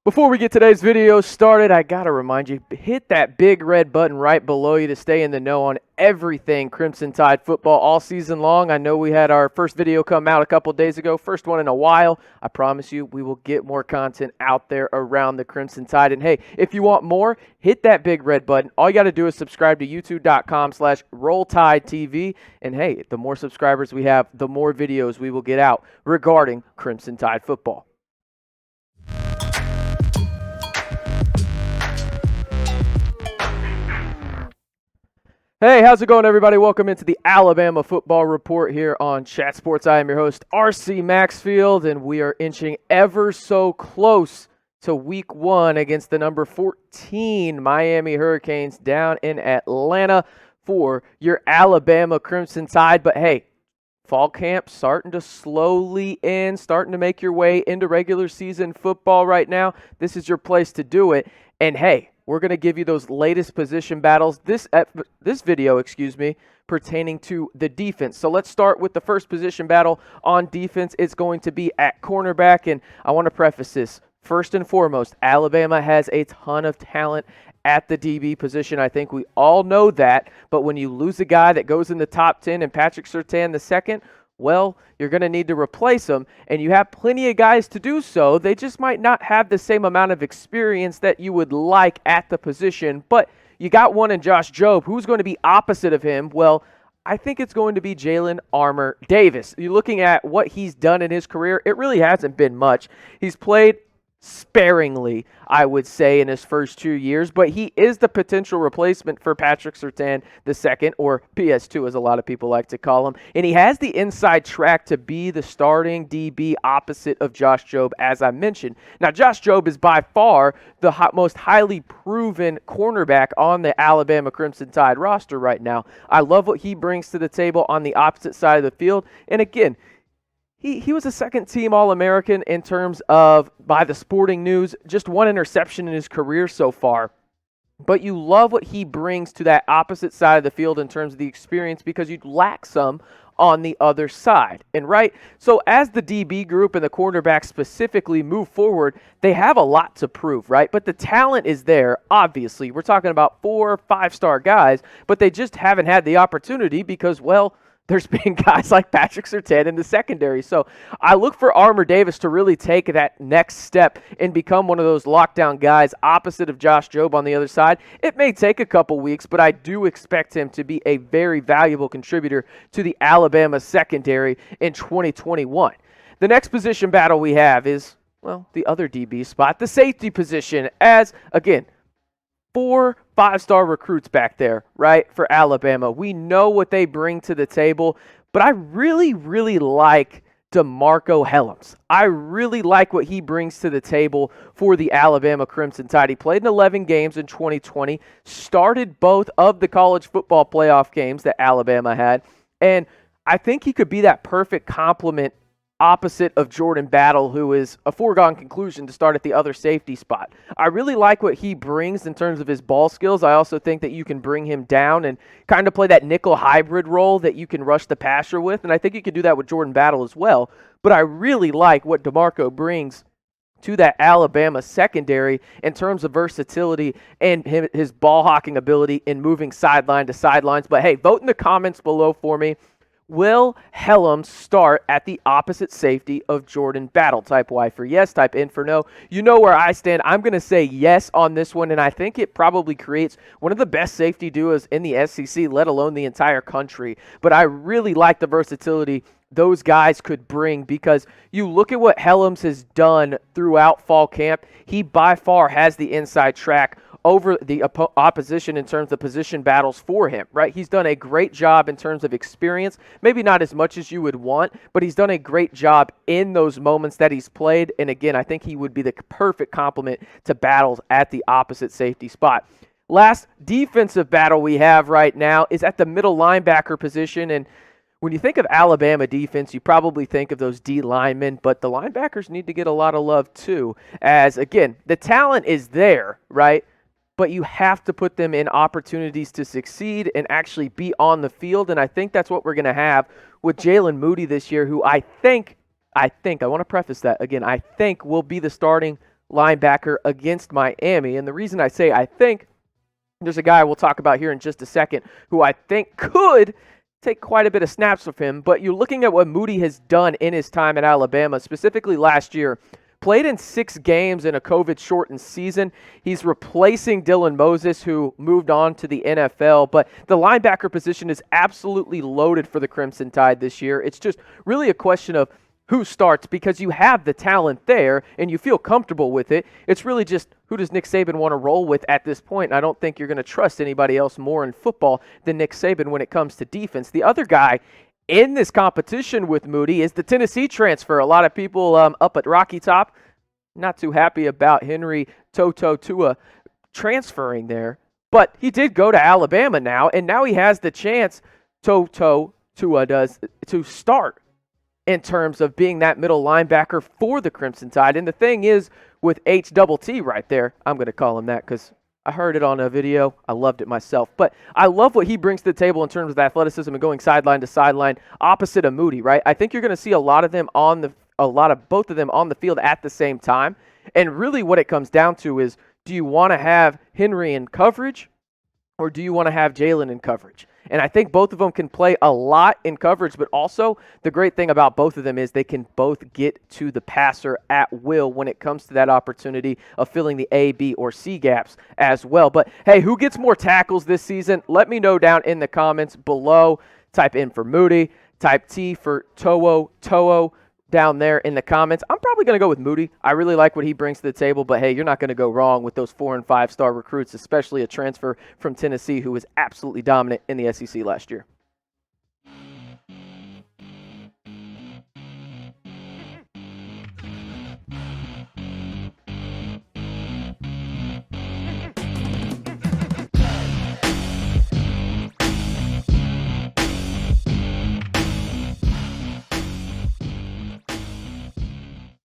Before we get today's video started, I gotta remind you, hit that big red button right below you to stay in the know on everything Crimson Tide football all season long. I know we had our first video come out a couple days ago, first one in a while. I promise you we will get more content out there around the Crimson Tide. And hey, if you want more, hit that big red button. All you gotta do is subscribe to youtube.com/RollTideTV. And hey, the more subscribers we have, the more videos we will get out regarding Crimson Tide football. Hey, how's it going, everybody? Welcome into the Alabama Football Report here on Chat Sports. I am your host, RC Maxfield, and we are inching ever so close to Week 1 against the number 14 Miami Hurricanes down in Atlanta for your Alabama Crimson Tide. But hey, fall camp starting to slowly end, starting to make your way into regular season football right now. This is your place to do it. And hey, we're going to give you those latest position battles, this video, pertaining to the defense. So let's start with the first position battle on defense. It's going to be at cornerback, and I want to preface this. First and foremost, Alabama has a ton of talent at the DB position. I think we all know that, but when you lose a guy that goes in the top 10 and Patrick Surtain the second, well, you're going to need to replace them, and you have plenty of guys to do so. They just might not have the same amount of experience that you would like at the position, but you got one in Josh Jobe. Who's going to be opposite of him? Well, I think it's going to be Jayln Armour-Davis. You're looking at what he's done in his career. It really hasn't been much. He's played sparingly, I would say, in his first 2 years, but he is the potential replacement for Patrick Surtain II, or PS2 as a lot of people like to call him, and he has the inside track to be the starting DB opposite of Josh Jobe, as I mentioned. Now, Josh Jobe is by far the most highly proven cornerback on the Alabama Crimson Tide roster right now. I love what he brings to the table on the opposite side of the field, and again, He was a second-team All-American in terms of, by the Sporting News, just one interception in his career so far. But you love what he brings to that opposite side of the field in terms of the experience because you lack some on the other side. And right, so as the DB group and the cornerback specifically move forward, they have a lot to prove, right? But the talent is there, obviously. We're talking about 4 or 5-star guys, but they just haven't had the opportunity because, well, there's been guys like Patrick Surtain in the secondary. So I look for Armour-Davis to really take that next step and become one of those lockdown guys opposite of Josh Jobe on the other side. It may take a couple weeks, but I do expect him to be a very valuable contributor to the Alabama secondary in 2021. The next position battle we have is, well, the other DB spot, the safety position, as, again, 4 5-star recruits back there, right, for Alabama. We know what they bring to the table, but I really, really like Demarcco Hellams. I really like what he brings to the table for the Alabama Crimson Tide. He played in 11 games in 2020, started both of the college football playoff games that Alabama had, and I think he could be that perfect complement opposite of Jordan Battle, who is a foregone conclusion to start at the other safety spot. I really like what he brings in terms of his ball skills. I also think that you can bring him down and kind of play that nickel hybrid role that you can rush the passer with, and I think you can do that with Jordan Battle as well. But I really like what Demarcco brings to that Alabama secondary in terms of versatility and his ball hawking ability in moving sideline to sidelines. But hey, vote in the comments below for me. Will Hellams start at the opposite safety of Jordan Battle? Type Y for yes, type N for no. You know where I stand. I'm going to say yes on this one, and I think it probably creates one of the best safety duos in the SEC, let alone the entire country. But I really like the versatility those guys could bring because you look at what Hellams has done throughout fall camp. He by far has the inside track over the opposition in terms of position battles for him, right? He's done a great job in terms of experience, maybe not as much as you would want, but he's done a great job in those moments that he's played. And again, I think he would be the perfect complement to battles at the opposite safety spot. Last defensive battle we have right now is at the middle linebacker position. And when you think of Alabama defense, you probably think of those D linemen, but the linebackers need to get a lot of love too, as again, the talent is there, right? But you have to put them in opportunities to succeed and actually be on the field. And I think that's what we're going to have with Jalen Moody this year, who I think, I want to preface that again, I think will be the starting linebacker against Miami. And the reason I say I think, there's a guy we'll talk about here in just a second who I think could take quite a bit of snaps with him. But you're looking at what Moody has done in his time at Alabama, specifically last year. Played in 6 games in a COVID-shortened season. He's replacing Dylan Moses, who moved on to the NFL. But the linebacker position is absolutely loaded for the Crimson Tide this year. It's just really a question of who starts, because you have the talent there and you feel comfortable with it. It's really just who does Nick Saban want to roll with at this point. And I don't think you're going to trust anybody else more in football than Nick Saban when it comes to defense. The other guy in this competition with Moody is the Tennessee transfer. A lot of people up at Rocky Top not too happy about Henry Toto Tua transferring there. But he did go to Alabama now, and now he has the chance, Toto Tua does, to start in terms of being that middle linebacker for the Crimson Tide. And the thing is, with HTT right there, I'm going to call him that because I heard it on a video. I loved it myself. But I love what he brings to the table in terms of athleticism and going sideline to sideline, opposite of Moody, right? I think you're going to see a lot of both of them on the field at the same time. And really what it comes down to is, do you want to have Henry in coverage or do you want to have Jayln in coverage? And I think both of them can play a lot in coverage, but also the great thing about both of them is they can both get to the passer at will when it comes to that opportunity of filling the A, B, or C gaps as well. But hey, who gets more tackles this season? Let me know down in the comments below. Type in for Moody, type T for Toho down there in the comments. I'm probably going to go with Moody. I really like what he brings to the table, but hey, you're not going to go wrong with those 4- and 5-star recruits, especially a transfer from Tennessee who was absolutely dominant in the SEC last year.